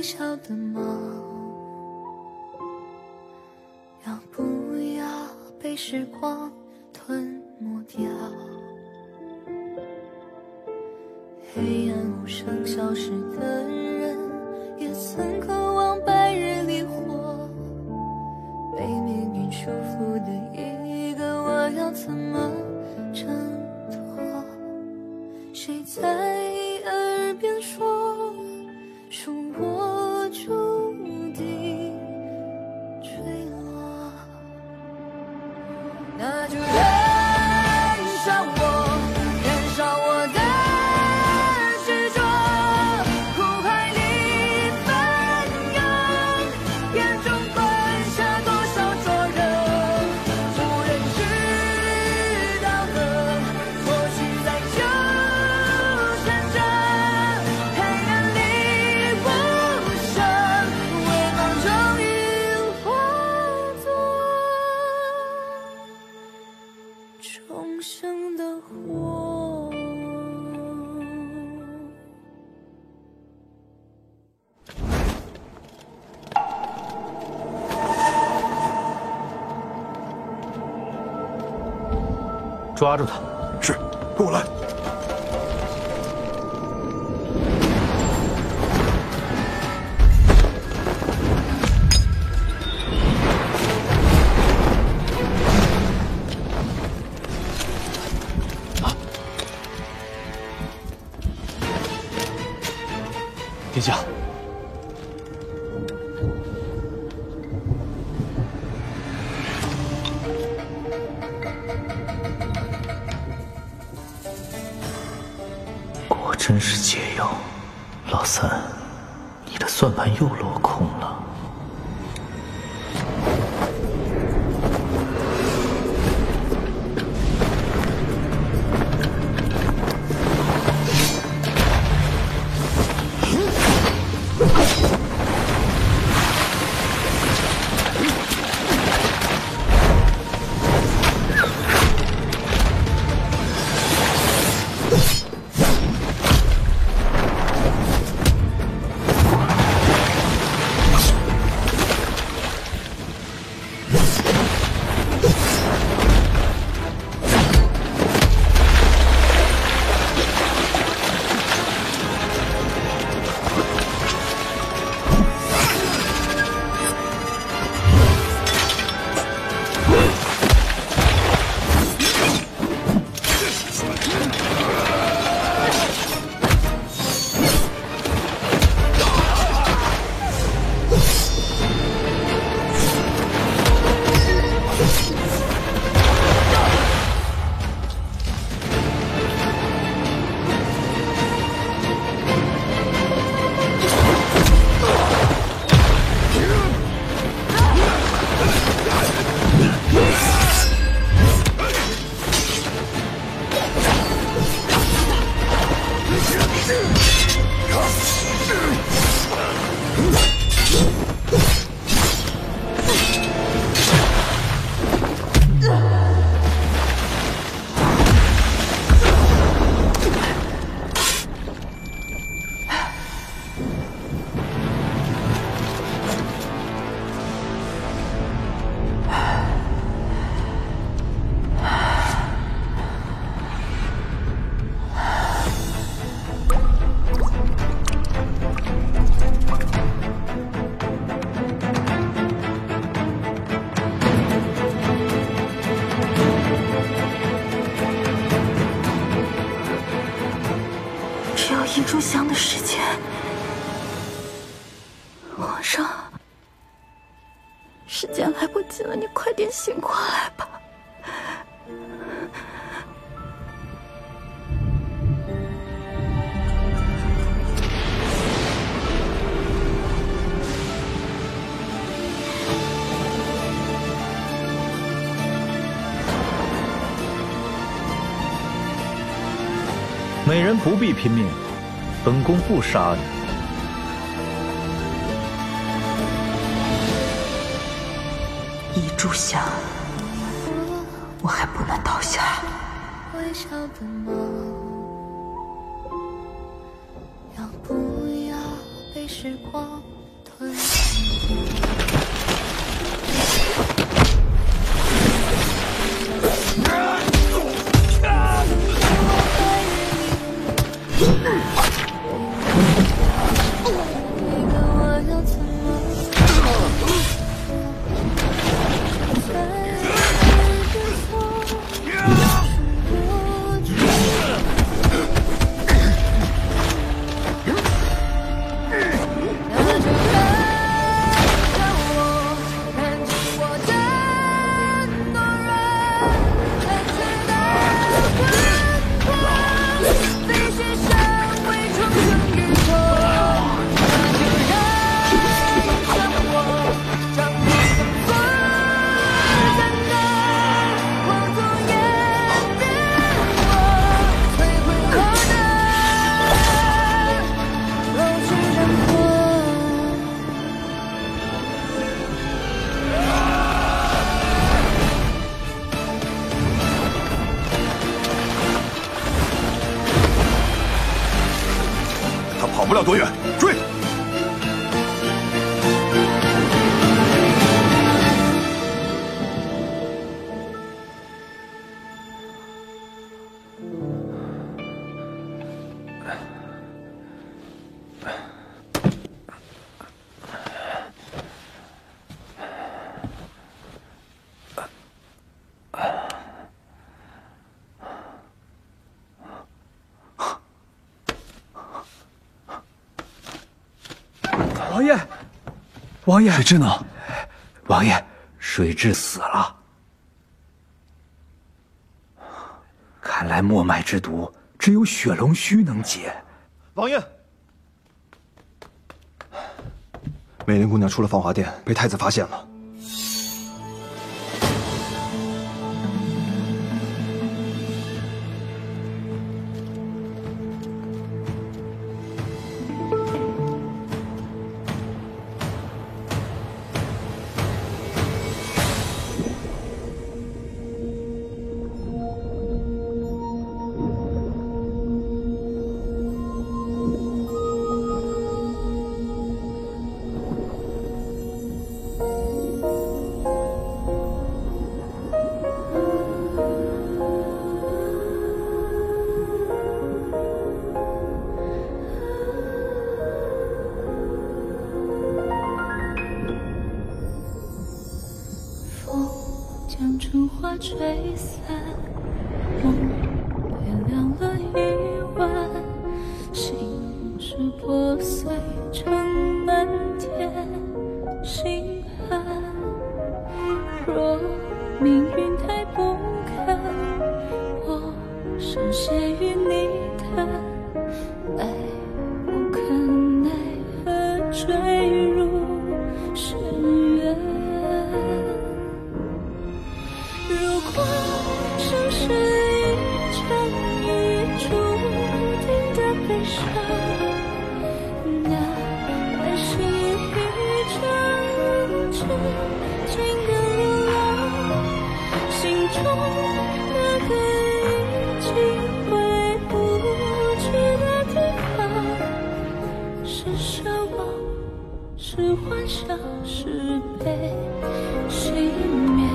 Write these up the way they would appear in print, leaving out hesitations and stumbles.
笑的吗？要不要被时光吞没掉？黑暗无声消失的人，也曾渴望白日里活。被命运束缚的一个我，要怎么挣脱？谁在耳边说我注定坠落？那就燃烧我，燃烧我的执着，苦海里翻涌，眼中灌下多少灼热，无人知道的，或许在纠缠着，黑暗里无声，微光终于化作重生的火。抓住他！是，跟我来。殿下，果真是解药。老三，你的算盘又落空了。一炷香的时间，皇上，时间来不及了，你快点醒过来吧。美人不必拼命，本宫不杀你。一炷香，我还不能倒下。微笑的吗？要不要被时光跑不了多远，追！王爷，王爷，水蛭呢？王爷，水蛭死了。看来墨脉之毒只有血龙须能解。王爷，美莲姑娘出了芳华殿，被太子发现了。将春花吹散，梦被凉了一晚，心事破碎成漫天星汉。若命运太不堪，我深陷于泥潭，爱不可奈何坠入深渊。如果生是一场已注定的悲伤，那爱是一场至今的流浪，心中那个已经回不去的地方，是奢望，是幻想，是被熄灭。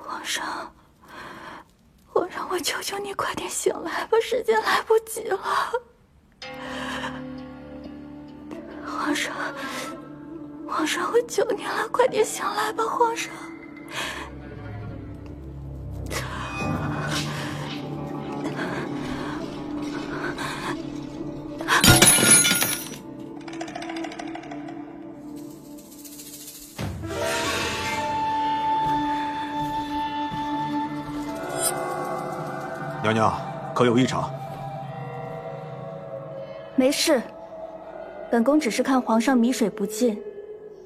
皇上，我求求你快点醒来吧，时间来不及了。皇上，我求你了，快点醒来吧，皇上。娘娘，可有异常？没事，本宫只是看皇上米水不进，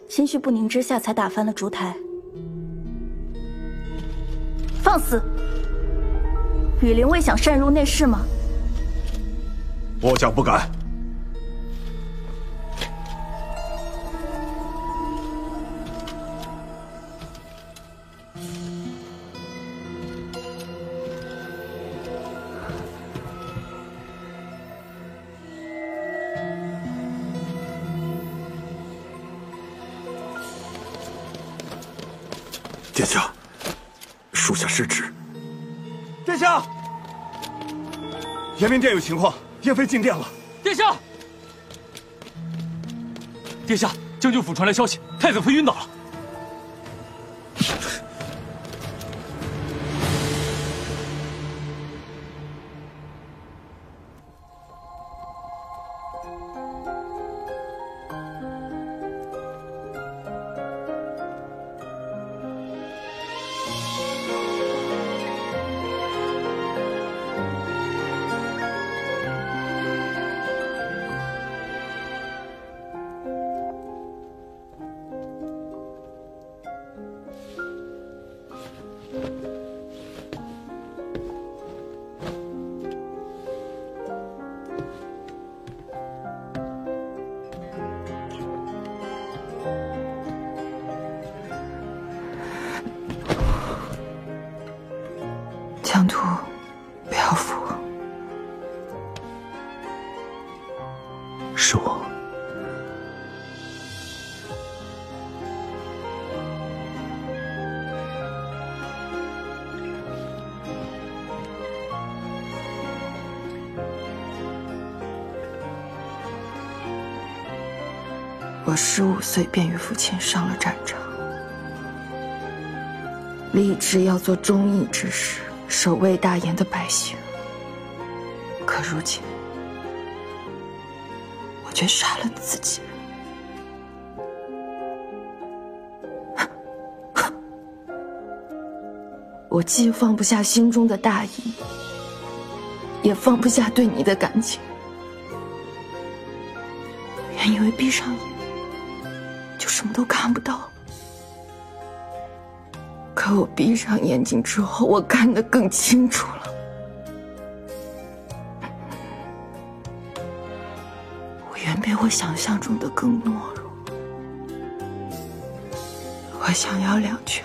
心绪不宁之下才打翻了烛台。放肆！羽灵未想擅入内室吗？末将不敢。殿下，属下失职。殿下，延明殿有情况，燕妃进殿了。殿下，殿下，将军府传来消息，太子妃晕倒了。江图，不要扶我。是我。我15岁便与父亲上了战场，立志要做忠义之士，守卫大燕的百姓。可如今，我却杀了自己。我既放不下心中的大义，也放不下对你的感情。原以为闭上眼就什么都看不到，可我闭上眼睛之后，我看得更清楚了。我远比我想象中的更懦弱。我想要2全，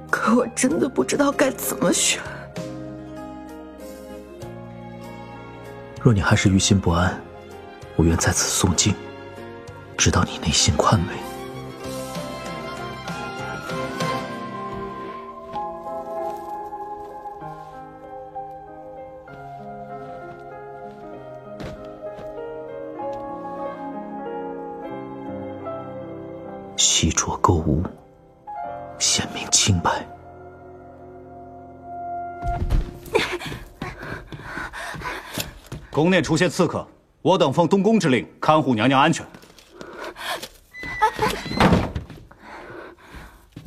可我真的不知道该怎么选。若你还是于心不安，我愿在此诵经，直到你内心宽慰。细酌勾无，显明清白。宫内出现刺客，我等奉东宫之令，看护娘娘安全。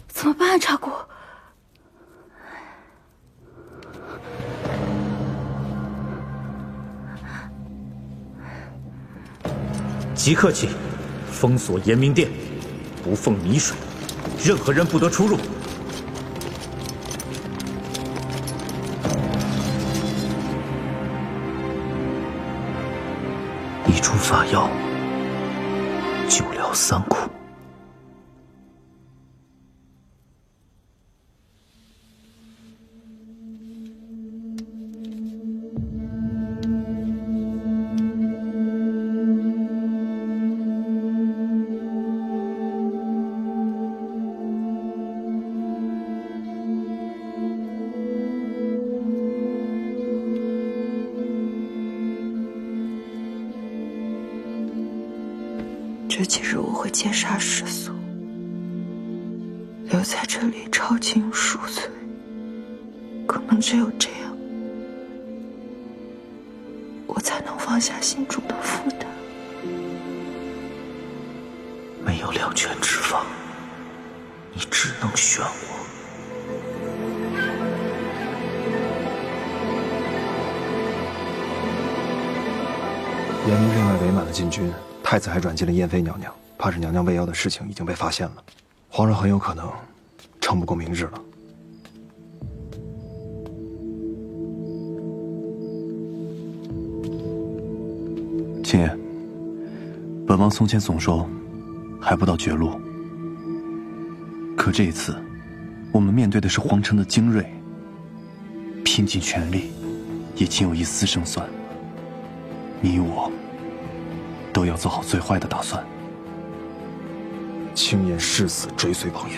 怎么办，查姑？即刻起，封锁延明殿，不奉米水，任何人不得出入。一出法药，救了3苦。这几日我会戒杀世俗，留在这里超情赎罪。可能只有这样，我才能放下心中的负担。没有2全之法，你只能选我。延陵境内围满了禁军，太子还软禁了燕妃娘娘，怕是娘娘未要的事情已经被发现了，皇上很有可能撑不过明日了。秦爷，本王从前总说，还不到绝路。可这一次，我们面对的是皇城的精锐，拼尽全力，也仅有一丝胜算。你我都要做好最坏的打算。轻言誓死追随王爷。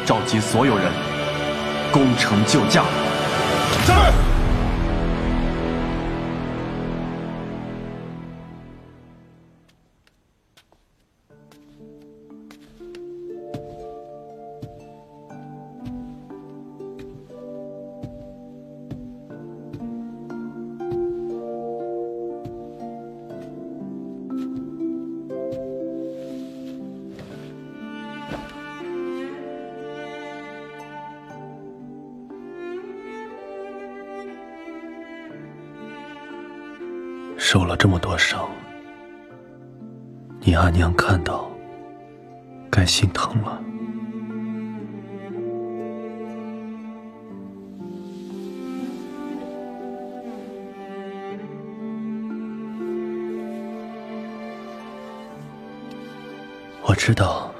召集所有人，攻城救驾。是。受了这么多伤，你阿娘看到，该心疼了。我知道，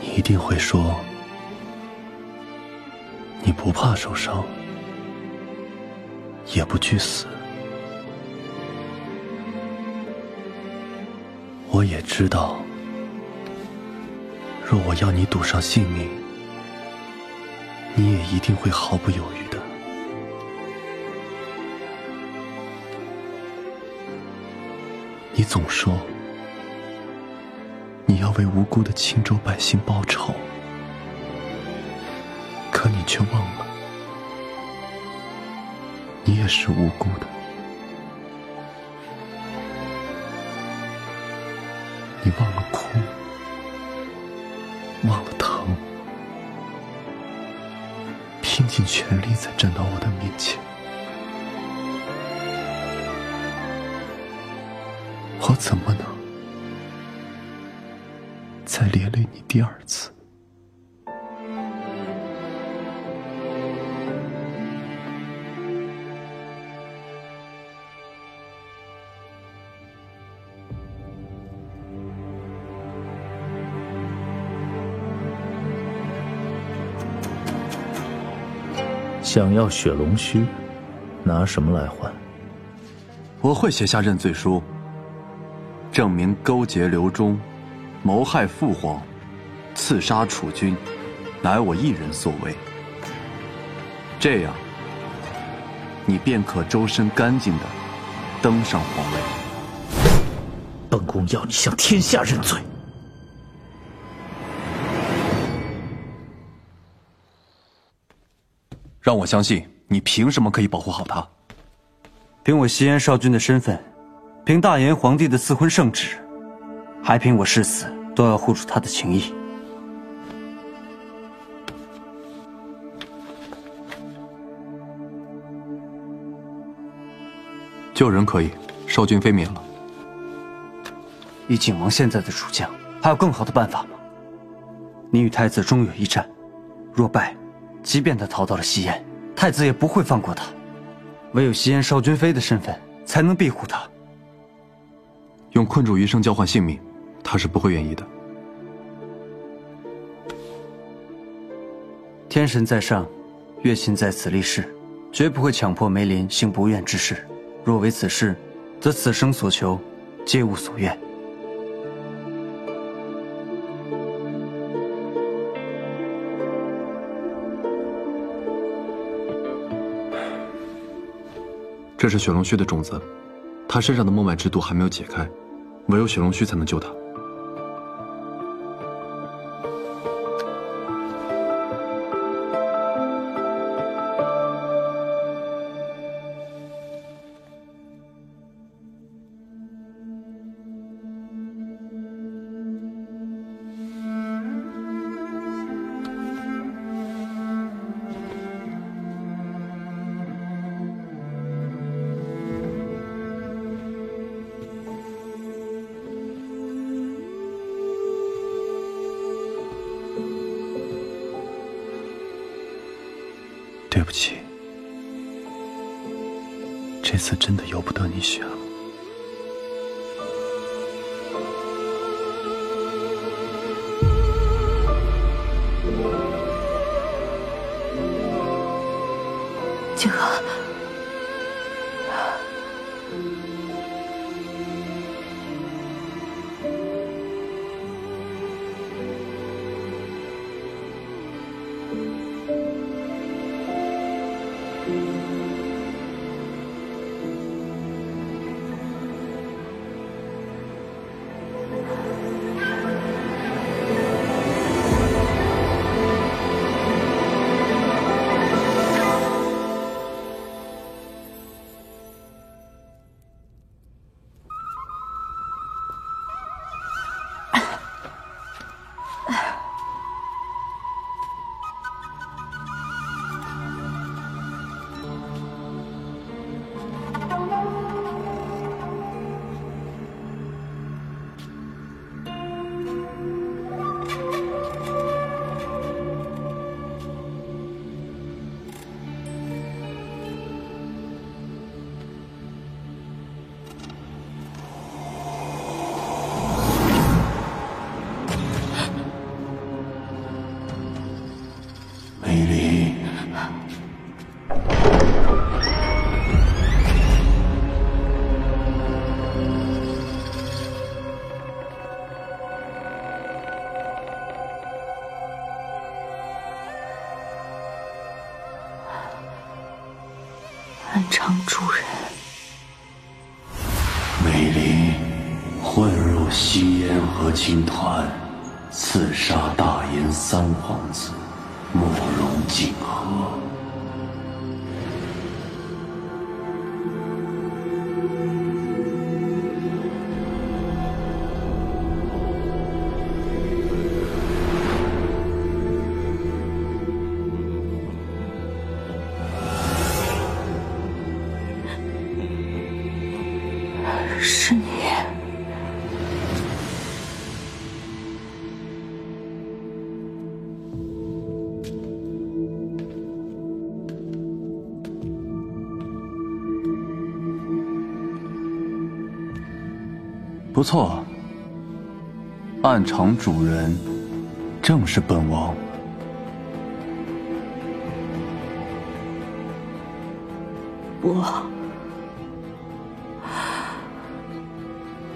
你一定会说，你不怕受伤，也不惧死。我也知道，若我要你赌上性命，你也一定会毫不犹豫的。你总说你要为无辜的青州百姓报仇，可你却忘了，你也是无辜的。你忘了哭，忘了疼，拼尽全力才站到我的面前。我怎么能再连累你第二次？想要血龙须，拿什么来换？我会写下认罪书，证明勾结刘忠，谋害父皇，刺杀楚军，乃我一人所为。这样，你便可周身干净的登上皇位。本宫要你向天下认罪。让我相信，你凭什么可以保护好他？凭我西安少君的身份，凭大炎皇帝的赐婚圣旨，还凭我誓死都要护住他的情谊。救人可以，少君妃免了。以景王现在的主将，还有更好的办法吗？你与太子终有一战，若败，即便他逃到了西燕，太子也不会放过他。唯有西燕少君妃的身份，才能庇护他。用困住余生交换性命，他是不会愿意的。天神在上，月神在此立誓，绝不会强迫梅林行不愿之事。若为此事，则此生所求，皆无所愿。这是雪龙须的种子，他身上的墨脉之毒还没有解开，唯有雪龙须才能救他。对不起，这次真的由不得你选了。景和，美丽，安常主人。美丽混入西燕和亲团，刺杀大燕三皇子，慕容景和。是你。不错，暗场主人正是本王。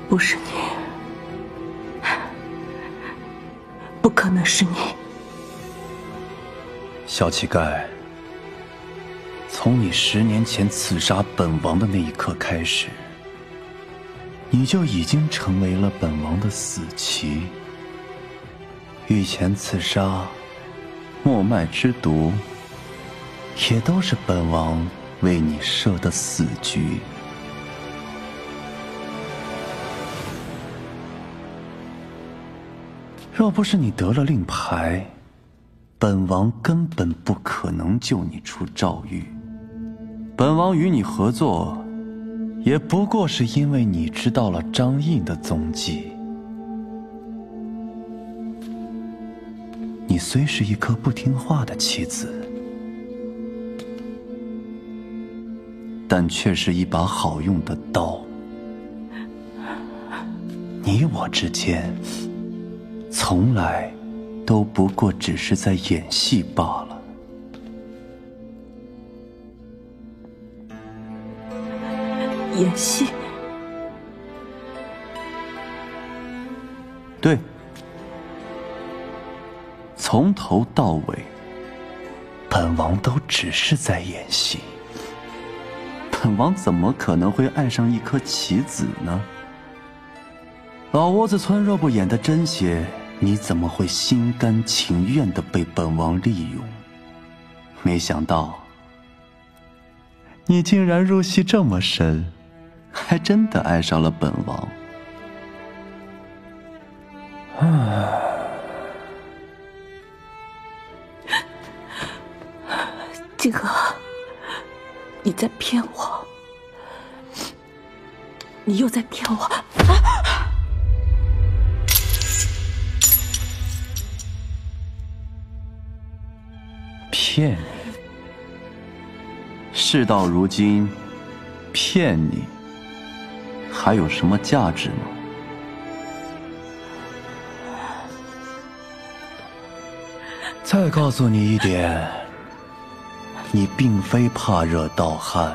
不是你，不可能是你。小乞丐，从你10年前刺杀本王的那一刻开始，你就已经成为了本王的死棋。御前刺杀、墨脉之毒，也都是本王为你设的死局。若不是你得了令牌，本王根本不可能救你出诏狱。本王与你合作，也不过是因为你知道了张印的踪迹。你虽是一颗不听话的棋子，但却是一把好用的刀。你我之间从来都不过只是在演戏罢了。演戏？对，从头到尾，本王都只是在演戏。本王怎么可能会爱上一颗棋子呢？老窝子村若不演得真些，你怎么会心甘情愿地被本王利用？没想到，你竟然入戏这么深，还真的爱上了本王。静和，你在骗我，你又在骗我！骗你？事到如今，骗你还有什么价值吗？再告诉你一点，你并非怕热盗汗，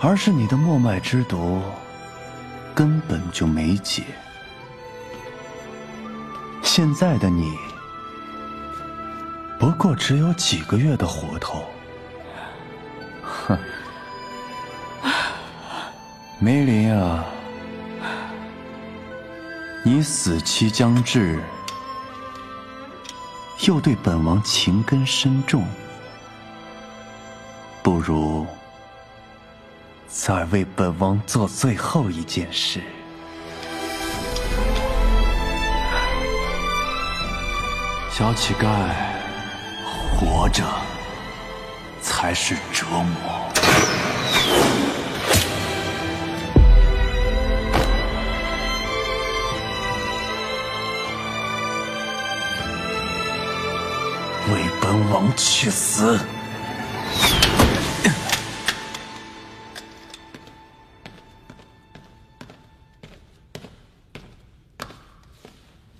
而是你的末脉之毒根本就没解。现在的你不过只有几个月的活头。哼，梅林啊，你死期将至，又对本王情根深重，不如再为本王做最后一件事。小乞丐，活着才是折磨。为本王去死！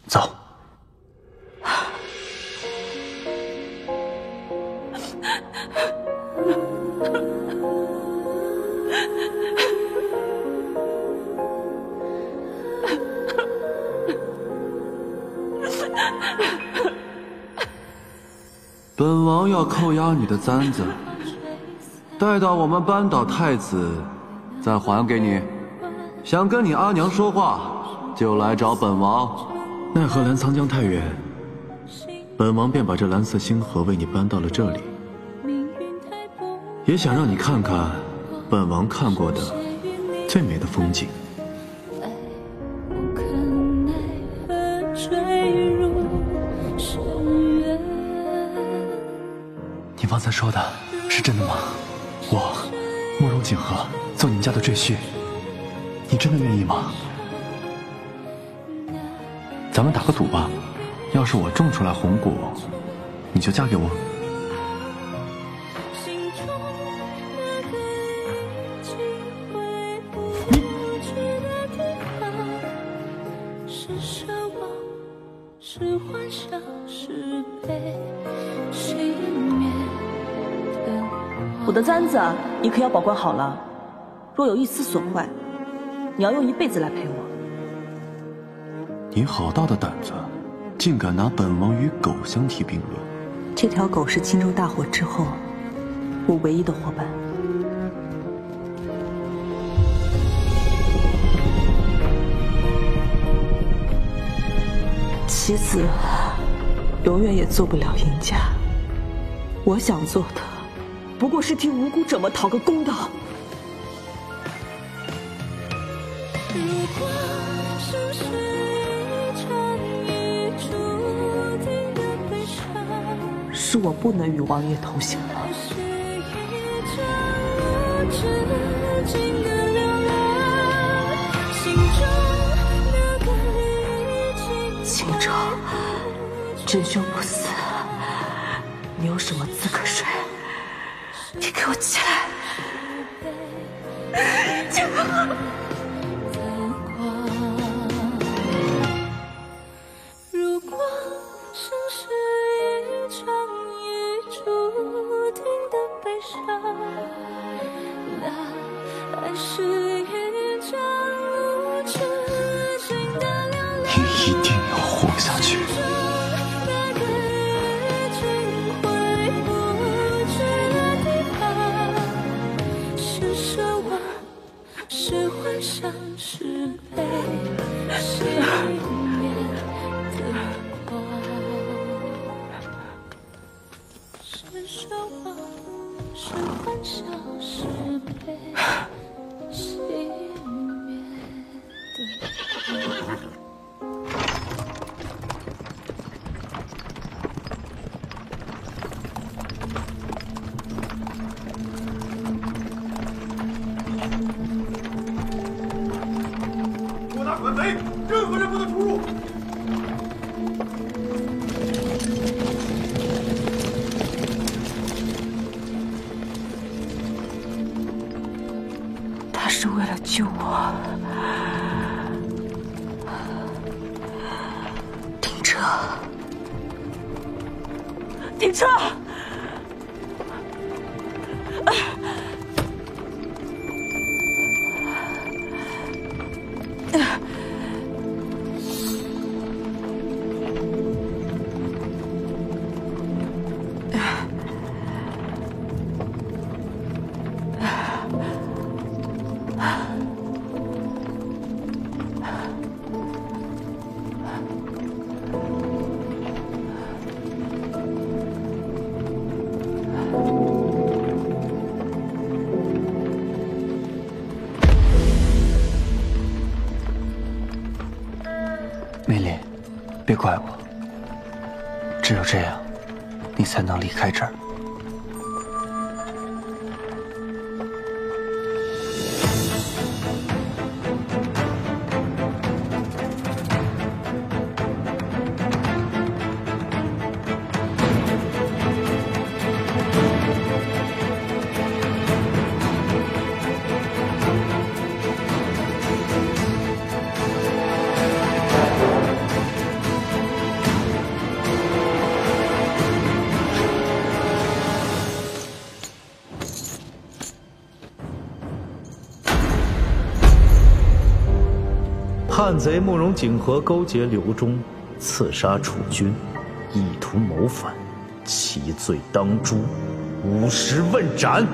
走。本王要扣押你的簪子，待到我们扳倒太子，再还给你。想跟你阿娘说话，就来找本王。奈何澜沧江太远，本王便把这蓝色星河为你搬到了这里，也想让你看看本王看过的最美的风景。你方才说的是真的吗？我慕容景和做你们家的赘婿，你真的愿意吗？咱们打个赌吧，要是我种出来红果，你就嫁给我。我的簪子你可要保管好了，若有一丝损坏，你要用一辈子来赔我。你好大的胆子，竟敢拿本王与狗相提并论！这条狗是青州大火之后我唯一的伙伴。棋子永远也做不了赢家，我想做的不过是替无辜者们讨个公道。是我不能与王爷同行了。青州，真凶不死，你有什么资格睡？你给我起来！如果生是一场已注定的悲伤，那还是一场无止境的流浪。你一定要活下去！是被熄灭的光，是守望，是幻想，是被熄灭的光。管贼，任何人不得出入。他是为了救我。停车！停车！美丽，别怪我。只有这样，你才能离开这儿。叛贼慕容景和勾结刘忠，刺杀楚军，意图谋反，其罪当诛，50问斩。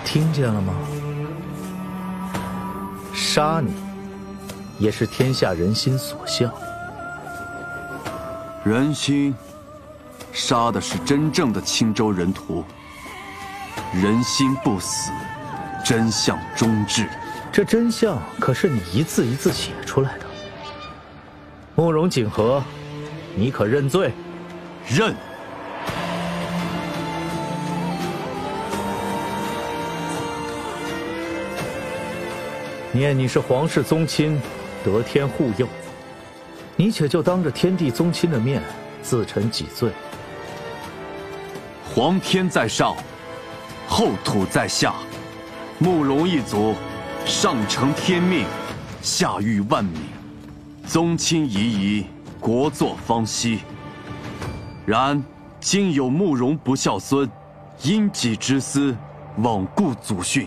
听见了吗？杀你，也是天下人心所向。人心，杀的是真正的青州人屠。人心不死，真相终至。这真相可是你一字一字写出来的。慕容景和，你可认罪？认。念你是皇室宗亲，得天护佑，你且就当着天地宗亲的面自陈己罪。皇天在上，后土在下，慕容一族上承天命，下育万民，宗亲夷夷，国祚方息。然今有慕容不孝孙，因己之私，罔顾祖训，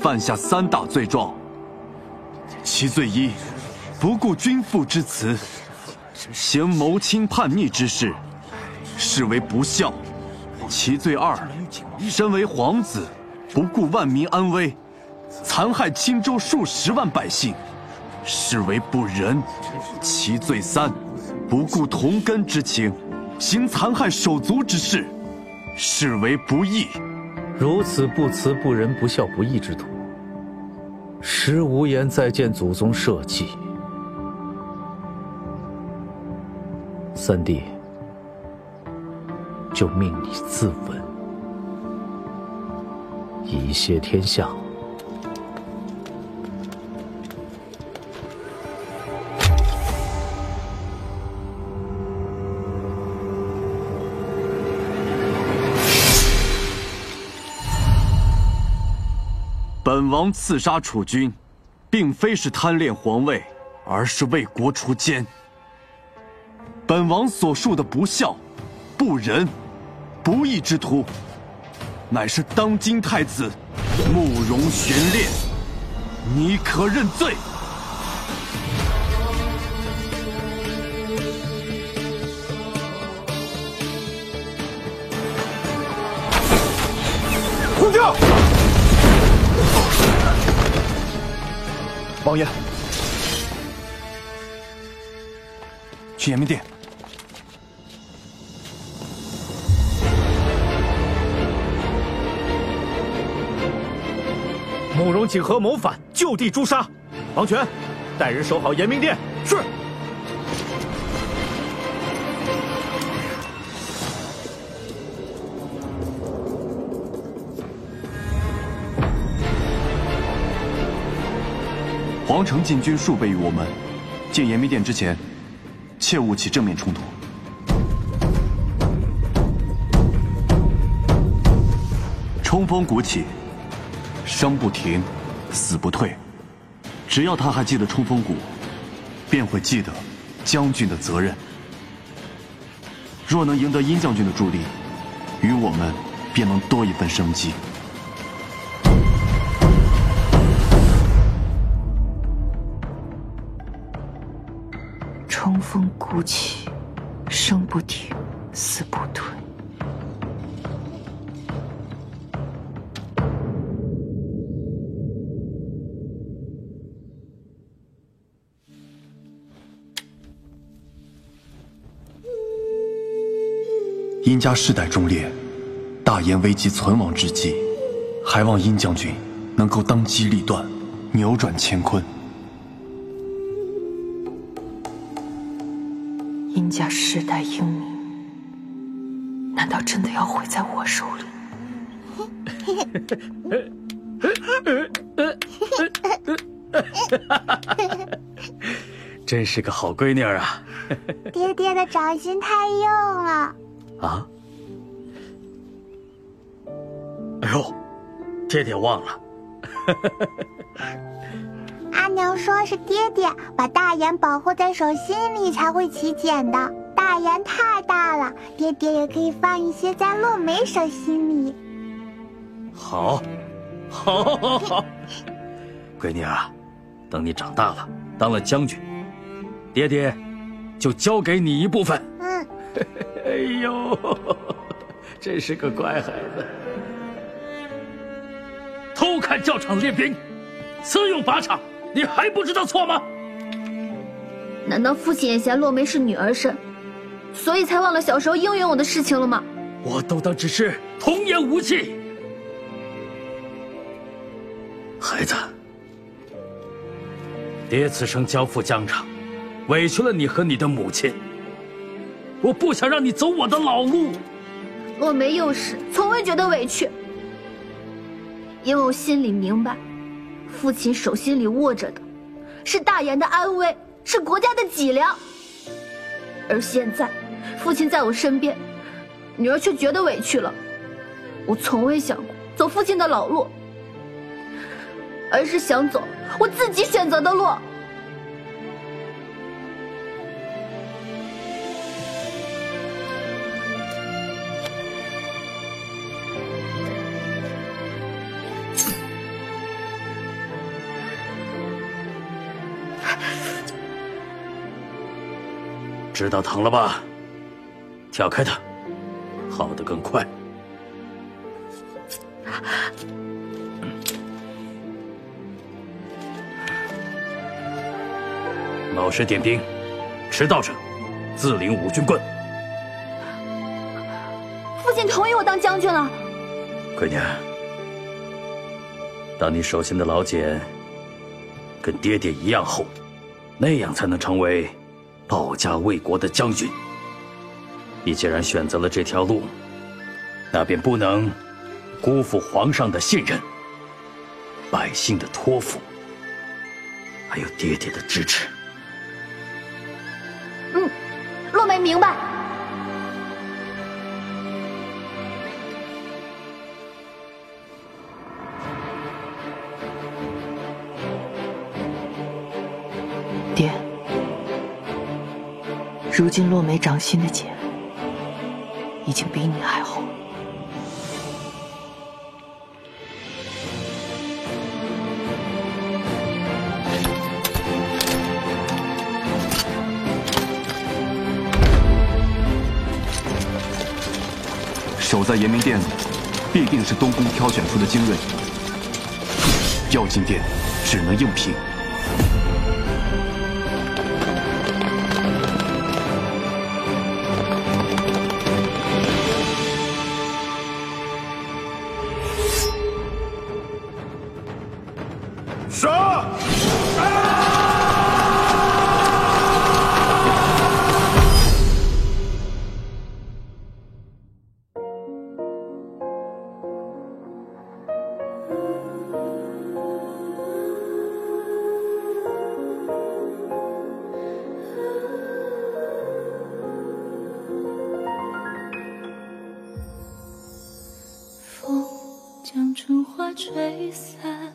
犯下3大罪状。其罪一，不顾君父之辞，行谋亲叛逆之事，是为不孝；其罪二，身为皇子，不顾万民安危，残害青州数10万百姓，是为不仁；其罪三，不顾同根之情，行残害手足之事，是为不义。如此不慈不仁不孝不义之徒，实无颜再见祖宗社稷。三弟，就命你自刎，以谢天下。本王刺杀楚军，并非是贪恋皇位，而是为国除奸。本王所述的不孝、不仁、不义之徒，乃是当今太子慕容玄烈，你可认罪？空降！王爷，去延明殿。慕容景和谋反，就地诛杀。王权，带人守好延明殿。是。皇城禁军数倍于我们，进延明殿之前，切勿起正面冲突。冲锋鼓起，生不停，死不退。只要他还记得冲锋鼓，便会记得将军的责任。若能赢得殷将军的助力，于我们便能多一份生机。冲锋鼓起，生不停，死不退。殷家世代忠烈，大燕危急存亡之际，还望殷将军能够当机立断，扭转乾坤。殷家世代英明，难道真的要毁在我手里？真是个好闺女啊！爹爹的掌心太硬了。啊！哎呦，爹爹忘了。阿娘说是爹爹把大眼保护在手心里才会起茧的。大眼太大了，爹爹也可以放一些在洛梅手心里。好，好，闺女啊，等你长大了，当了将军，爹爹就交给你一部分。嗯。哎呦，真是个乖孩子！偷看教场练兵，私用靶场，你还不知道错吗？难道父亲也嫌洛梅是女儿身，所以才忘了小时候应援我的事情了吗？我都当只是童言无忌。孩子，爹此生交付疆场，委屈了你和你的母亲。我不想让你走我的老路。洛梅幼时从未觉得委屈，因为我心里明白，父亲手心里握着的是大燕的安危，是国家的脊梁。而现在，父亲在我身边，女儿却觉得委屈了。我从未想过走父亲的老路，而是想走我自己选择的路。知道疼了吧？挑开它，好得更快。老师点兵，迟到者自领5军棍。父亲同意我当将军了。闺女，当你手心的老茧跟爹爹一样厚，那样才能成为保家卫国的将军。你既然选择了这条路，那便不能辜负皇上的信任、百姓的托付，还有爹爹的支持。洛梅明白。如今落梅掌心的茧，已经比你还厚。守在延明殿的，必定是东宫挑选出的精锐。要进殿，只能硬拼。杀！风将春花吹散，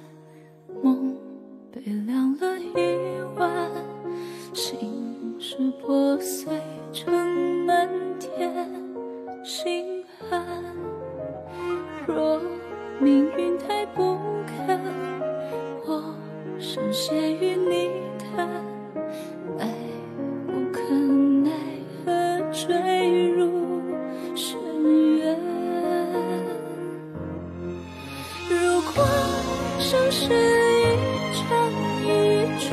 梦被凉了一晚，心事破碎成漫天星汉。若命运太不堪，我深陷于泥潭，爱不可奈何坠入深渊。如果生是一场已注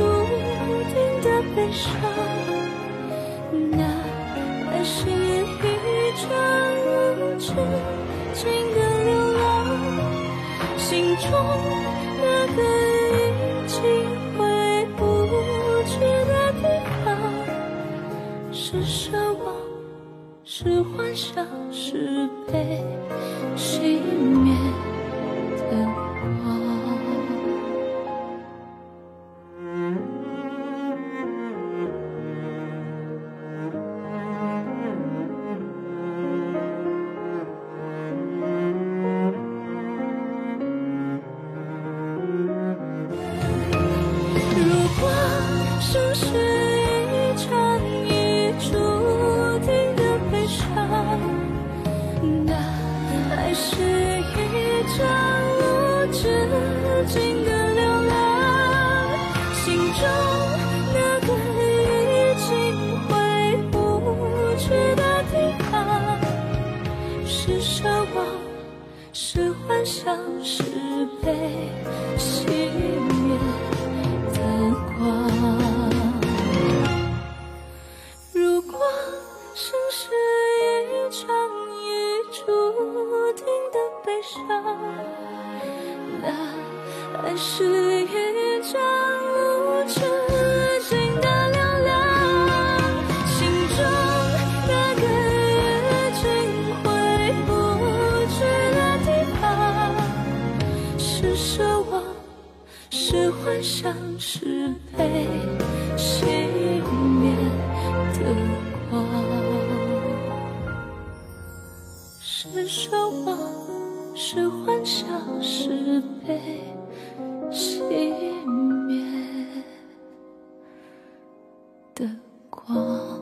定的悲伤，那还是一场无止境的流浪。心中那个已经回不去的地方，是奢望，是幻想，是被熄灭的光。如果生是一场已注定的悲伤，那还是一场无止境的流浪。心中那个已经回不去的地方，是奢望，是幻想，是被熄灭的光。如果生是一场已注定的悲伤，那还是一场无止境的流浪。心中那个已经回不去的地方，是奢望，是幻想，是被熄灭的光。是奢望，是幻想，是被熄灭的光。